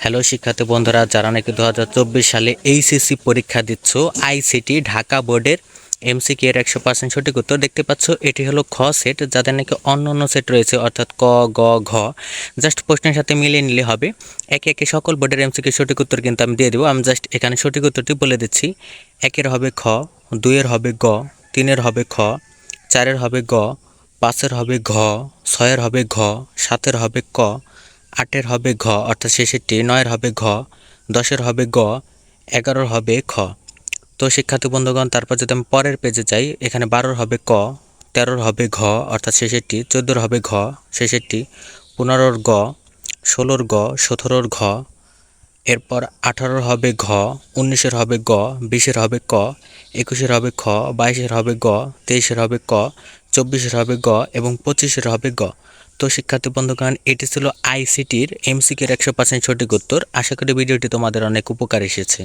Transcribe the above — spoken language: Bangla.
হ্যালো শিক্ষার্থী বন্ধুরা, যারা নাকি 2024 সালে এইচএসসি পরীক্ষা দিচ্ছ, আইসিটি ঢাকা বোর্ডের এমসিকিউ এর 100% সঠিক উত্তর দেখতে পাচ্ছ। এটি হলো খ সেট, যাদের নাকি অন্য অন্য সেট রয়েছে, অর্থাৎ ক, গ, ঘ। জাস্ট প্রশ্নের সাথে মিলিয়ে নিলে হবে। একে একে সকল বোর্ডের এমসিকিউ সঠিক উত্তর কিন্তু আমি দিয়ে দেবো। আমি জাস্ট এখানে সঠিক উত্তরটি বলে দিচ্ছি। 1-এর হবে খ, 2-এর হবে গ, 3-এর হবে খ, 4-এর হবে গ, 5-এর হবে ঘ, 6-এর হবে ঘ, 7-এর হবে ক, 8-এর হবে ঘ অর্থাৎ শেষেরটি, 9-এর হবে ঘ, 10-এর হবে গ, 11-এর হবে খ। তো শিক্ষার্থী বন্ধুগণ, তারপর যদি আমি পরের পেজে যাই, এখানে 12-এর হবে ক, 13-এর হবে ঘ অর্থাৎ শেষেরটি, 14-এর হবে ঘ শেষেরটি, 15-এর গ, 16-এর গ, 17-এর ঘ, এরপর 18-এর হবে ঘ, 19-এর হবে গ, 20-এর হবে ক, 21-এর হবে খ, 22-এর হবে গ, 23-এর হবে ক, 24-এর হবে গ এবং 25-এর হবে গ। তো শিক্ষার্থী বন্ধুগণ, এটি ছিল আইসিটির এমসিকিউর 100% সঠিক উত্তর। আশা করি ভিডিওটি তোমাদের অনেক উপকার এসেছে।